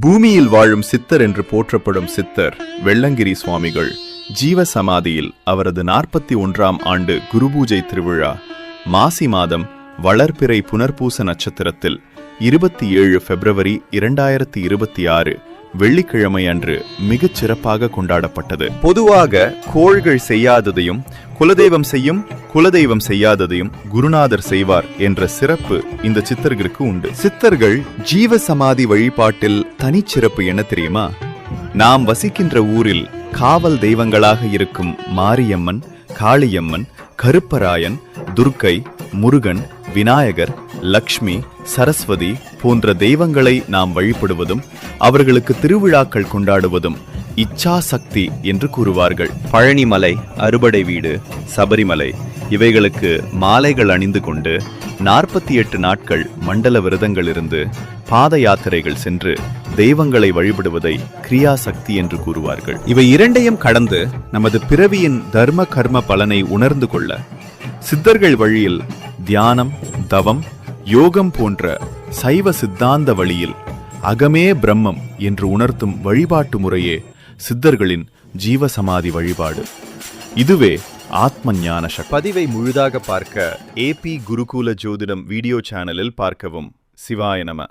பூமியில் வாழும் சித்தர் என்று போற்றப்படும் சித்தர் வெள்ளங்கிரி சுவாமிகள் ஜீவ சமாதியில் அவரது 41ஆம் ஆண்டு குருபூஜை திருவிழா மாசி மாதம் வளர்பிறை புனர்பூச நட்சத்திரத்தில் 27 பிப்ரவரி 2026 வெள்ளிக்கிழமை அன்று மிகச் சிறப்பாக கொண்டாடப்பட்டது. பொதுவாக கோள்கள் செய்யாததையும் குலதெய்வம் செய்யாததையும் குருநாதர் செய்வார் என்ற சிறப்பு இந்த சித்தர்களுக்கு உண்டு. சித்தர்கள் ஜீவ சமாதி வழிபாட்டில் தனிச்சிறப்பு என்ன தெரியுமா? நாம் வசிக்கின்ற ஊரில் காவல் தெய்வங்களாக இருக்கும் மாரியம்மன், காளியம்மன், கருப்பராயன், துர்க்கை, முருகன், விநாயகர், லக்ஷ்மி, சரஸ்வதி போன்ற தெய்வங்களை நாம் வழிபடுவதும் அவர்களுக்கு திருவிழாக்கள் கொண்டாடுவதும் இச்சா சக்தி என்று கூறுவார்கள். பழனிமலை, அறுபடை வீடு, சபரிமலை இவைகளுக்கு மாலைகள் அணிந்து கொண்டு 48 நாட்கள் மண்டல விரதங்கள் இருந்து பாத யாத்திரைகள் சென்று தெய்வங்களை வழிபடுவதை கிரியா சக்தி என்று கூறுவார்கள். இவை இரண்டையும் கடந்து நமது பிறவியின் தர்ம கர்ம பலனை உணர்ந்து கொள்ள சித்தர்கள் வழியில் தியானம், தவம், யோகம் போன்ற சைவ சித்தாந்த வழியில் அகமே பிரம்மம் என்று உணர்த்தும் வழிபாட்டு முறையே சித்தர்களின் ஜீவசமாதி வழிபாடு. இதுவே ஆத்ம ஞான சக்தி. பதிவை முழுதாக பார்க்க AP குருகுல ஜோதிடம் வீடியோ சேனலில் பார்க்கவும். சிவாய நம.